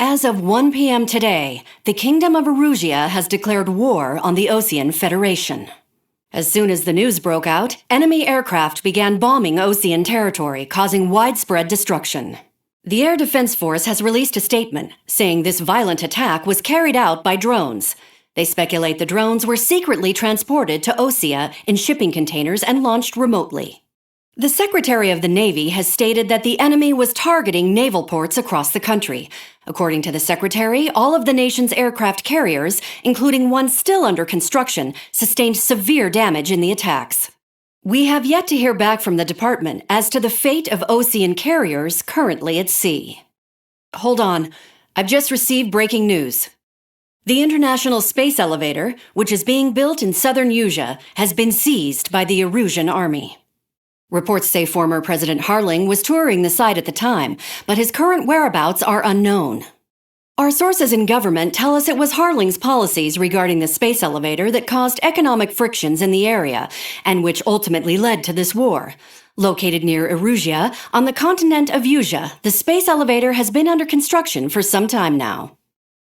As of 1 p.m. today, the Kingdom of Erusia has declared war on the Osean Federation. As soon as the news broke out, enemy aircraft began bombing Osean territory, causing widespread destruction. The Air Defense Force has released a statement saying this violent attack was carried out by drones. They speculate the drones were secretly transported to Osea in shipping containers and launched remotely. The Secretary of the Navy has stated that the enemy was targeting naval ports across the country. According to the Secretary, all of the nation's aircraft carriers, including one still under construction, sustained severe damage in the attacks. We have yet to hear back from the department as to the fate of Osean carriers currently at sea. Hold on, I've just received breaking news. The International Space Elevator, which is being built in southern Erusia, has been seized by the Erusian army. Reports say former President Harling was touring the site at the time, but his current whereabouts are unknown. Our sources in government tell us it was Harling's policies regarding the space elevator that caused economic frictions in the area, and which ultimately led to this war. Located near Erusia, on the continent of Erusia, the space elevator has been under construction for some time now.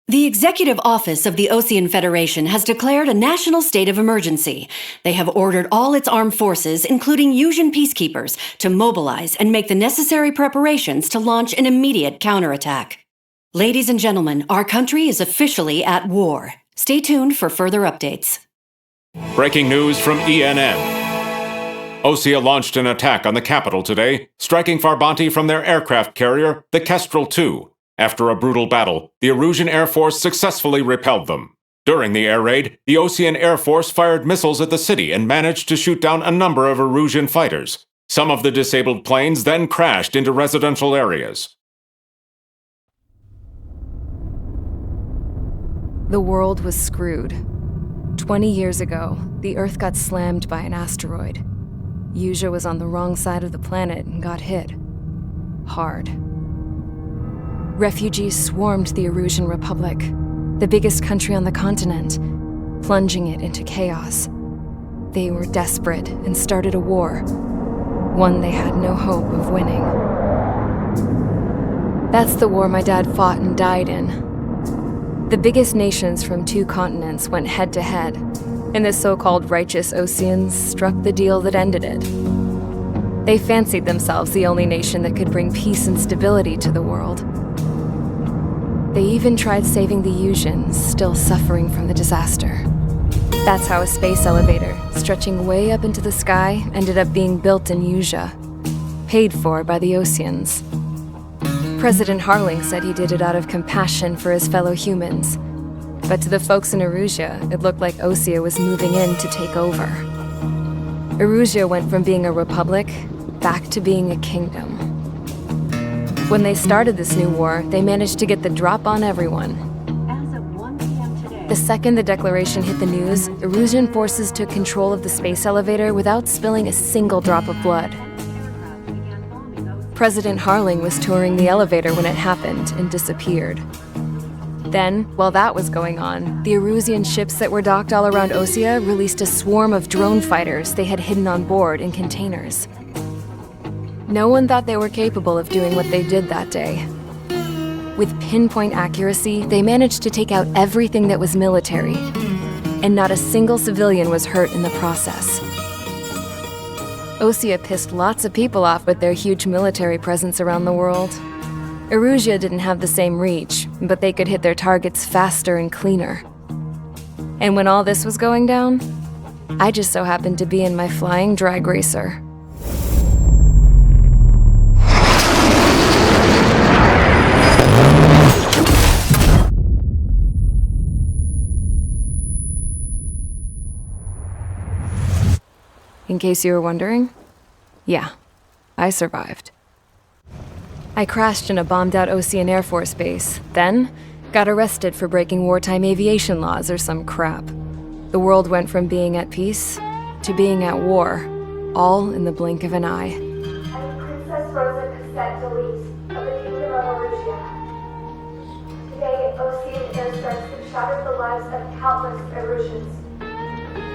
The Executive Office of the Osean Federation has declared a national state of emergency. They have ordered all its armed forces, including Erusian peacekeepers, to mobilize and make the necessary preparations to launch an immediate counterattack. Ladies and gentlemen, our country is officially at war. Stay tuned for further updates. Breaking news from ENN. Osea launched an attack on the capital today, striking Farbanti from their aircraft carrier, the Kestrel II. After a brutal battle, the Erusian Air Force successfully repelled them. During the air raid, the Osean Air Force fired missiles at the city and managed to shoot down a number of Erusian fighters. Some of the disabled planes then crashed into residential areas. The world was screwed. 20 years ago, the Earth got slammed by an asteroid. Erusia was on the wrong side of the planet and got hit. Hard. Refugees swarmed the Erusian Republic, the biggest country on the continent, plunging it into chaos. They were desperate and started a war, one they had no hope of winning. That's the war my dad fought and died in. The biggest nations from 2 continents went head-to-head, and the so-called righteous Oseans struck the deal that ended it. They fancied themselves the only nation that could bring peace and stability to the world. They even tried saving the Erusians, still suffering from the disaster. That's how a space elevator, stretching way up into the sky, ended up being built in Erusia, paid for by the Oseans. President Harling said he did it out of compassion for his fellow humans, but to the folks in Erusia, it looked like Osea was moving in to take over. Erusia went from being a republic back to being a kingdom. When they started this new war, they managed to get the drop on everyone. As of 1 p.m. today, The second the declaration hit the news, Erusian forces took control of the space elevator without spilling a single drop of blood. President Harling was touring the elevator when it happened and disappeared. Then, while that was going on, the Erusian ships that were docked all around Osea released a swarm of drone fighters they had hidden on board in containers. No one thought they were capable of doing what they did that day. With pinpoint accuracy, they managed to take out everything that was military, and not a single civilian was hurt in the process. Osea pissed lots of people off with their huge military presence around the world. Erusia didn't have the same reach, but they could hit their targets faster and cleaner. And when all this was going down, I just so happened to be in my flying drag racer. In case you were wondering, yeah, I survived. I crashed in a bombed-out Osean Air Force base, then got arrested for breaking wartime aviation laws or some crap. The world went from being at peace to being at war, all in the blink of an eye. I'm Princess Rosa Cassette Delise of the Kingdom of Erusia. Today, Osean airstrikes have shattered the lives of countless Erusians.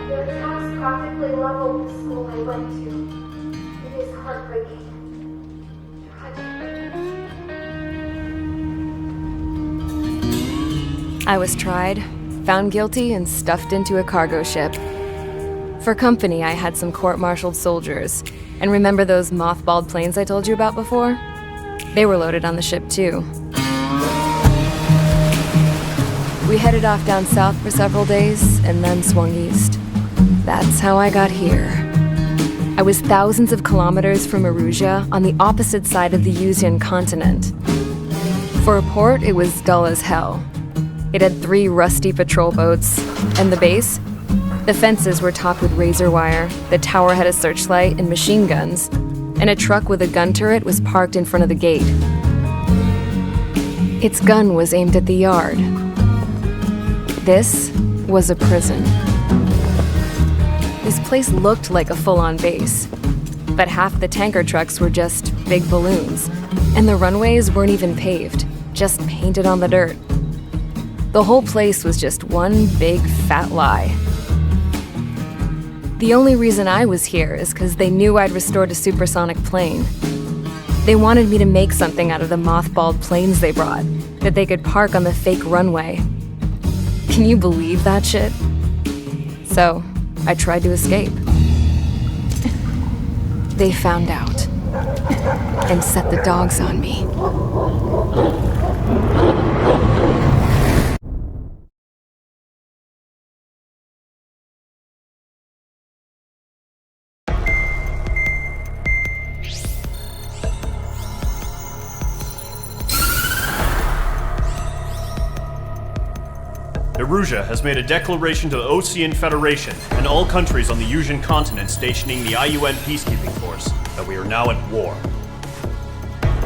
Their attacks practically leveled the school I went to. It is heartbreaking. Tragic. I was tried, found guilty, and stuffed into a cargo ship. For company, I had some court-martialed soldiers. And remember those mothballed planes I told you about before? They were loaded on the ship too. We headed off down south for several days, and then swung east. That's how I got here. I was thousands of kilometers from Erusia, on the opposite side of the Yuzian continent. For a port, it was dull as hell. It had 3 rusty patrol boats, and the base? The fences were topped with razor wire, the tower had a searchlight and machine guns, and a truck with a gun turret was parked in front of the gate. Its gun was aimed at the yard. This was a prison. This place looked like a full-on base, but half the tanker trucks were just big balloons, and the runways weren't even paved, just painted on the dirt. The whole place was just one big fat lie. The only reason I was here is because they knew I'd restored a supersonic plane. They wanted me to make something out of the mothballed planes they brought, that they could park on the fake runway. Can you believe that shit? So, I tried to escape. They found out, and set the dogs on me. Erusia has made a declaration to the Ocean Federation and all countries on the Yuzian continent stationing the IUN peacekeeping force that we are now at war.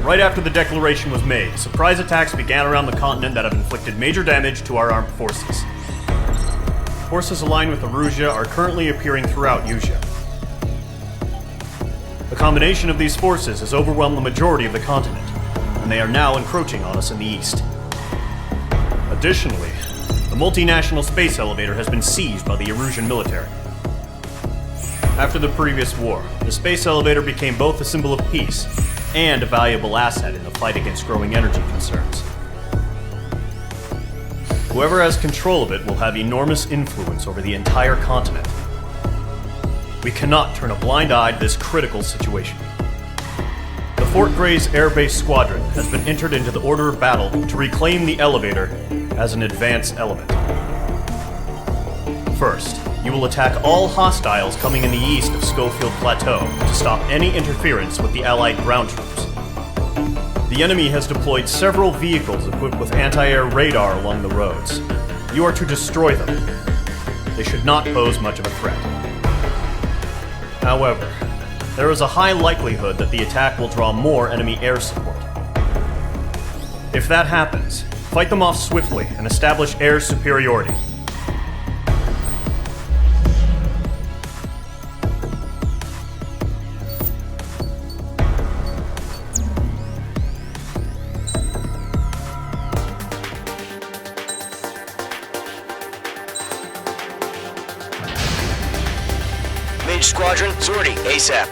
Right after the declaration was made, surprise attacks began around the continent that have inflicted major damage to our armed forces. Forces aligned with Erusia are currently appearing throughout Yusia. The combination of these forces has overwhelmed the majority of the continent, and they are now encroaching on us in the east. Additionally, the multinational space elevator has been seized by the Erusian military. After the previous war, the space elevator became both a symbol of peace and a valuable asset in the fight against growing energy concerns. Whoever has control of it will have enormous influence over the entire continent. We cannot turn a blind eye to this critical situation. The Fort Gray's Air Base Squadron has been entered into the order of battle to reclaim the elevator as an advance element. First, you will attack all hostiles coming in the east of Schofield Plateau to stop any interference with the Allied ground troops. The enemy has deployed several vehicles equipped with anti-air radar along the roads. You are to destroy them. They should not pose much of a threat. However, there is a high likelihood that the attack will draw more enemy air support. If that happens, fight them off swiftly and establish air superiority. Mage Squadron, sortie ASAP.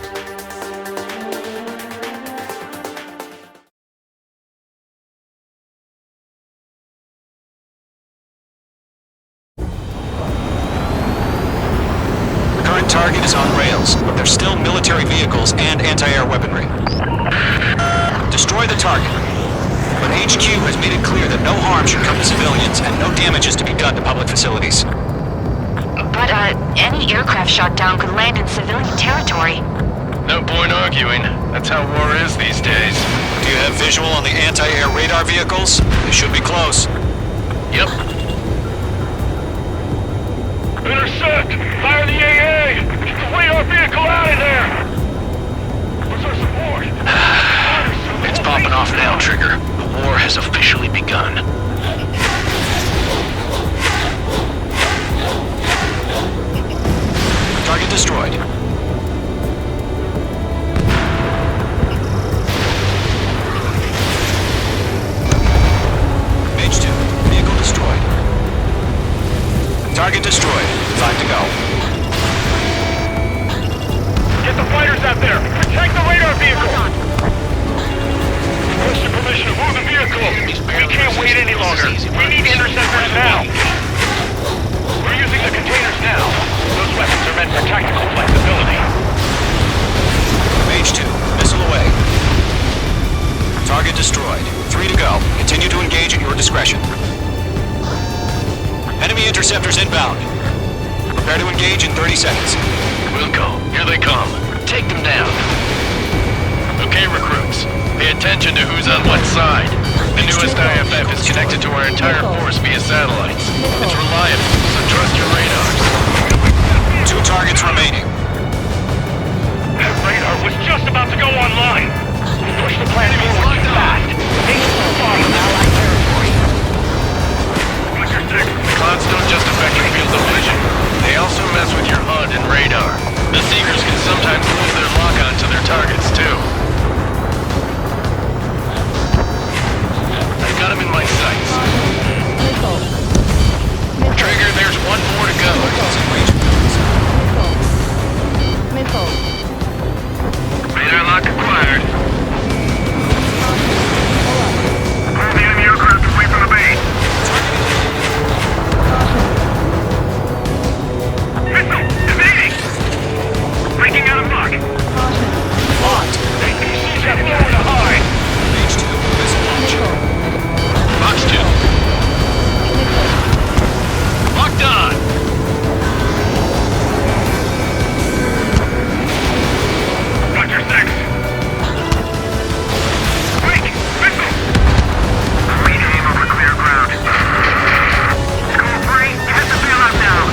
Target is on rails, but there's still military vehicles and anti-air weaponry. Destroy the target. But HQ has made it clear that no harm should come to civilians and no damage is to be done to public facilities. But, any aircraft shot down could land in civilian territory. No point arguing. That's how war is these days. Do you have visual on the anti-air radar vehicles? They should be close. Yep. Intercept! Fire the AA! Get the radar vehicle out of there! Where's our support? It's popping off now, Trigger. The war has officially begun. Target destroyed. Mage 2, vehicle destroyed. Target destroyed. 5 to go. Get the fighters out there! Protect the radar vehicle! Request your permission to move the vehicle! We can't wait any longer. We need interceptors now! Target destroyed. 3 to go. Continue to engage at your discretion. Enemy interceptors inbound. Prepare to engage in 30 seconds. We'll go. Here they come. Take them down. Okay, recruits. Pay attention to who's on what side. The newest IFF is connected to our entire force via satellites. It's reliable, so trust your radars. 2 targets remaining. That radar was just about to go online. Push the plan forward too fast. Take it too far from Allied territory. Roger 6. The clouds don't just affect your field of vision. They also mess with your HUD and radar. The Seekers can sometimes lose their lock-on to their targets, too. I've got them in my sights. Trigger, there's 1 more to go. Radar lock acquired. All the enemy aircraft away from the base. Missile! Evading! Breaking out of lock. Locked. APCs have nowhere to hide. H2 missile launch. Box 2. Locked on. Roger 6. Wait! Missile! Reading aim over clear ground. School 3, you have to bail out now.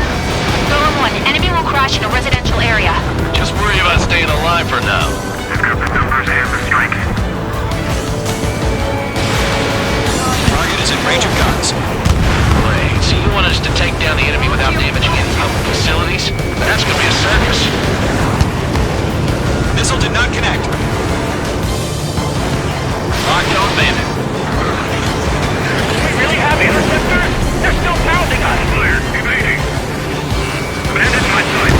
Golem 1, enemy will crash in a residential area. Just worry about staying alive for now. They've got the numbers and the strength. Target is in range of guns. Wait, so you want us to take down the enemy without damaging any public facilities? That's gonna be a circus. Missile did not connect. Locked on, bandit. Do we really have interceptors? They're still pounding us. Clear. Evading. Bandit in my sight.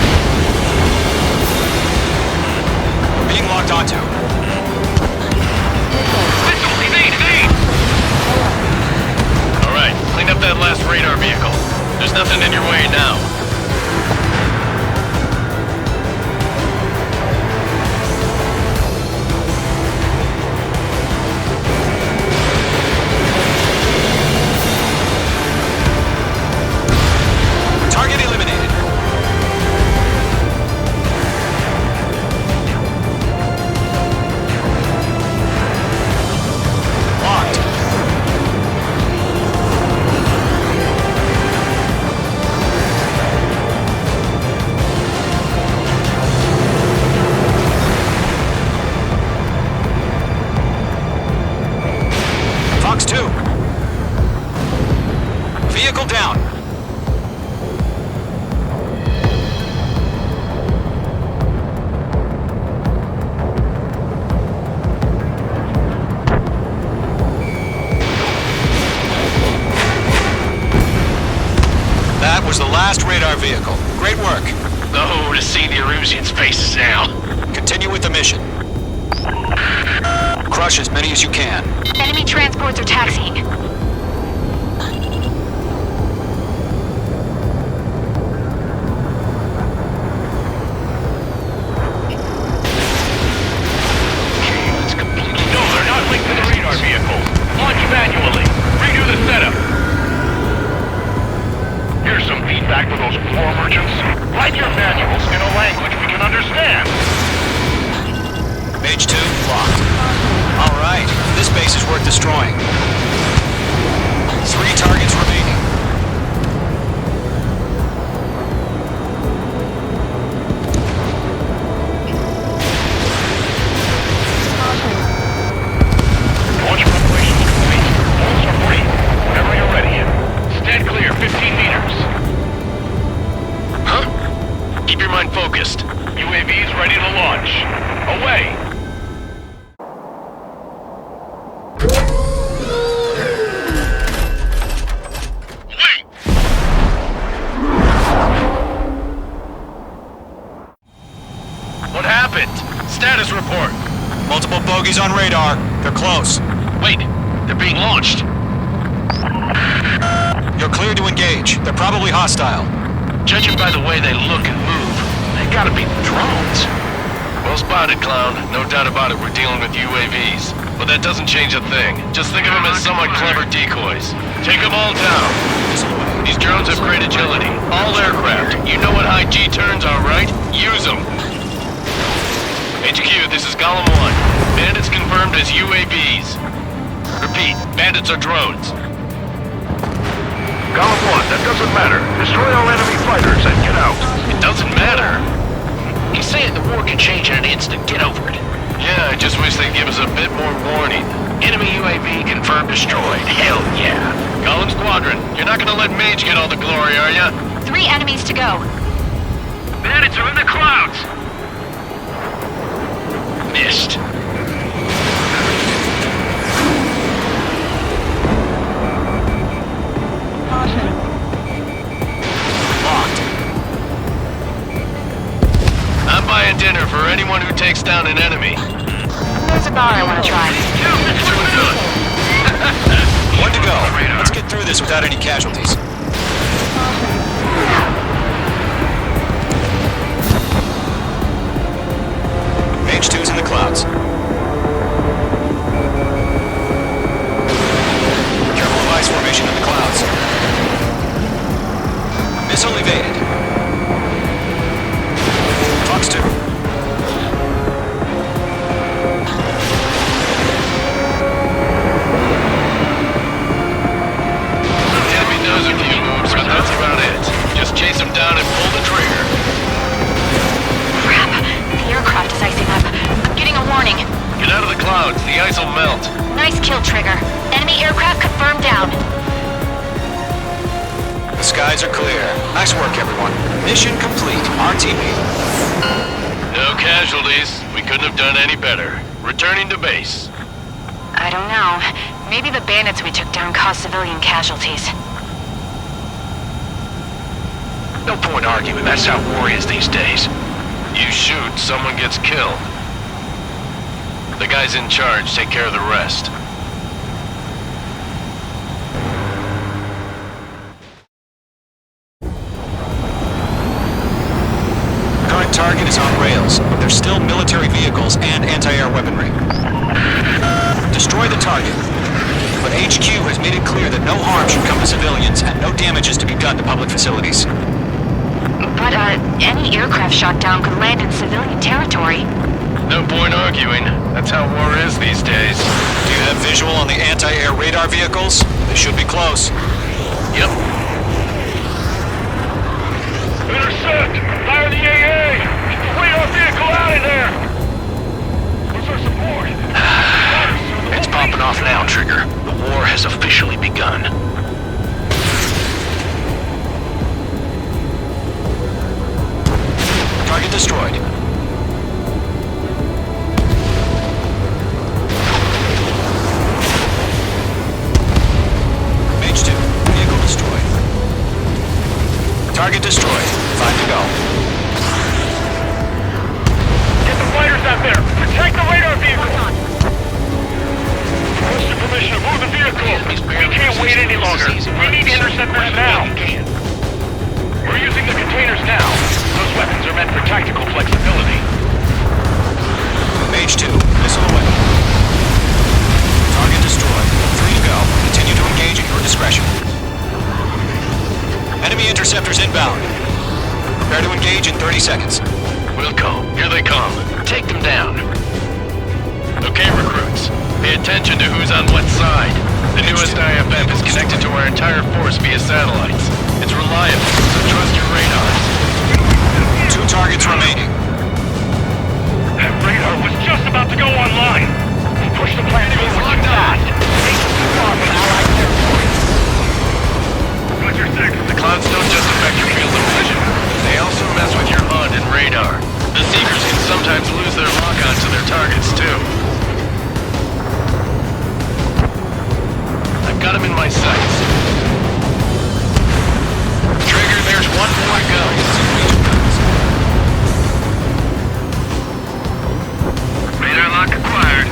Being locked onto. Missile! Evade! Alright, clean up that last radar vehicle. There's nothing in your way now. Target eliminated. Locked. Fox 2. Vehicle down. That was the last radar vehicle. Great work. Oh, to see the Erusians' faces now. Continue with the mission. Crush as many as you can. Enemy transports are taxiing. It's completely... No, they're not linked to the radar vehicle. Launch manually. Redo the setup. Here's some feedback for those floor merchants. Write your manuals in a language we can understand. Mage 2, locked. All right, this base is worth destroying. 3 targets remaining. Launch preparations complete. Walls are free. Whenever you're ready. Stand clear, 15 meters. Huh? Keep your mind focused. UAVs ready to launch. Away! Wait! What happened? Status report. Multiple bogeys on radar. They're close. Wait, they're being launched. You're clear to engage. They're probably hostile. Judging by the way they look and move, they gotta be drones. Well spotted, Clown. No doubt about it, we're dealing with UAVs. but that doesn't change a thing. Just think of them as somewhat clever decoys. Take them all down. These drones have great agility. All aircraft. You know what high G turns are, right? Use them. HQ, this is Golem 1. Bandits confirmed as UAVs. Repeat, bandits are drones. Golem 1, that doesn't matter. Destroy all enemy fighters and get out. It doesn't matter. He's saying the war can change in an instant. Get over it. Yeah, I just wish they'd give us a bit more warning. Enemy UAV confirmed destroyed. Hell yeah. Golem Squadron, you're not gonna let Mage get all the glory, are ya? 3 enemies to go. Bandits are in the clouds. Missed. Locked. I'm buying dinner for anyone who takes down an enemy. There's a bar I want to try. One to go. Let's get through this without any casualties. Mage 2's in the clouds. Careful of ice formation in the clouds. Missile evaded. Fox 2. Enemy knows a few moves, but that's about it. Just chase him down and pull the trigger. Crap. The aircraft is icing up. I'm getting a warning. Get out of the clouds, the ice will melt. Nice kill, Trigger. Enemy aircraft confirmed down. The skies are clear. Nice work, everyone. Mission complete. RTB. No casualties. We couldn't have done any better. Returning to base. I don't know. Maybe the bandits we took down caused civilian casualties. No point arguing. That's how war is these days. You shoot, someone gets killed. The guys in charge take care of the rest. Current target is on rails, but there's still military vehicles and anti-air weaponry. Destroy the target. But HQ has made it clear that no harm should come to civilians and no damage is to be done to public facilities. But, any aircraft shot down could land in civilian territory. No point arguing. That's how war is these days. Do you have visual on the anti-air radar vehicles? They should be close. Yep. Intercept! Fire the AA! Get the radar vehicle out of there! Where's our support? It's popping off now, Trigger. The war has officially begun. Target destroyed. Mage 2, vehicle destroyed. Target destroyed. 5 to go. Get the fighters out there! Protect the radar vehicle! What's your permission to move the vehicle? We can't wait any longer. We need interceptors now. We're using the containers now. Those weapons are meant for tactical flexibility. Mage 2, missile away. Target destroyed. 3 to go. Continue to engage at your discretion. Enemy interceptors inbound. Prepare to engage in 30 seconds. Wilco, here they come. Take them down. Okay, recruits. Pay attention to who's on what side. The newest IFF is connected to our entire force via satellites. It's reliable, so trust your radars. 2 targets remaining. That radar was just about to go online. Push the platform too fast. Take it too far from Allied territory. Roger, 6. The clouds don't just affect your field of vision. They also mess with your HUD and radar. The Seekers can sometimes lose their lock-on to their targets, too. I've got him in my sights. Trigger, there's one more to go. Radar lock acquired.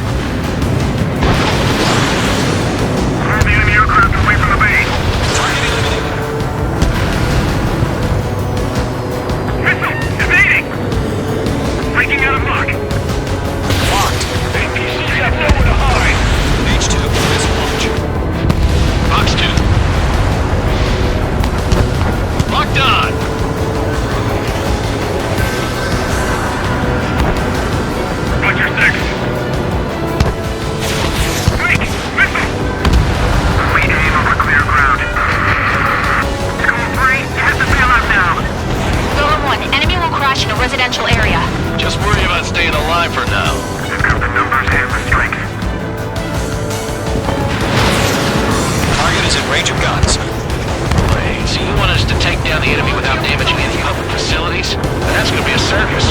down the enemy without damaging any public facilities, then that's gonna be a circus.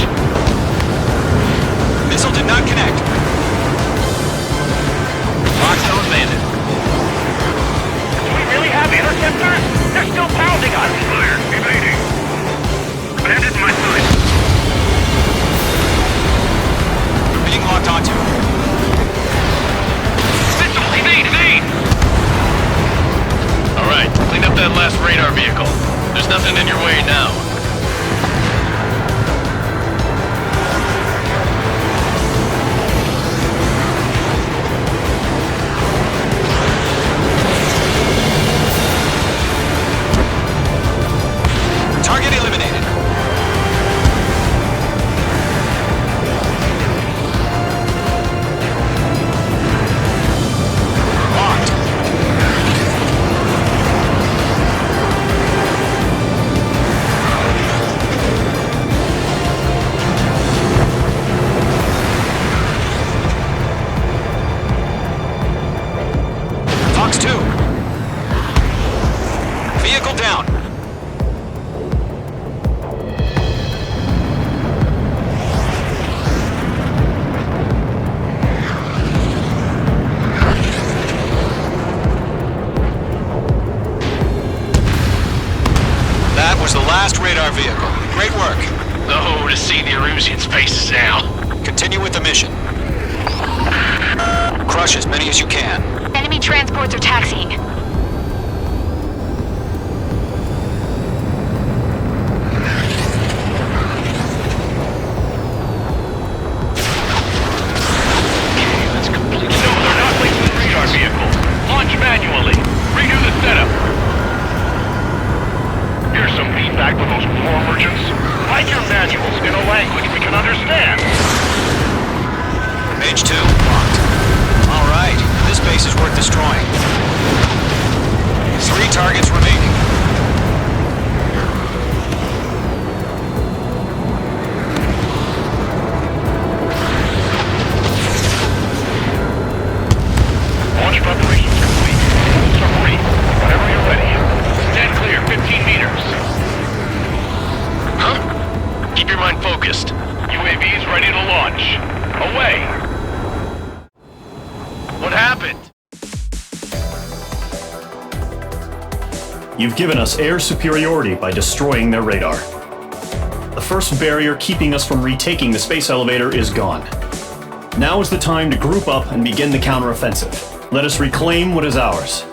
Missile did not connect. Lockdown landed. Do we really have interceptors? They're still pounding us! Clear, evading. Bandit in my sight. We're being locked onto. Missile, evade! Alright, clean up that last radar vehicle. There's nothing in your way now. Target eliminated. Locked. Fox 2. Vehicle down. That was the last radar vehicle. Great work. Oh, to see the Erusians' faces now. Continue with the mission. Crush as many as you can. Enemy transports are taxiing. That's completely... No, they're not placing the radar vehicle. Launch manually. Redo the setup. Here's some feedback for those war merchants. Write your manuals in a language we can understand. Mage 2, locked. All right, this base is worth destroying. 3 targets remaining. Launch preparations complete. Submarine, whenever you're ready. Stand clear, 15 meters. Huh? Keep your mind focused. UAVs ready to launch. Away. What happened? You've given us air superiority by destroying their radar. The first barrier keeping us from retaking the space elevator is gone. Now is the time to group up and begin the counteroffensive. Let us reclaim what is ours.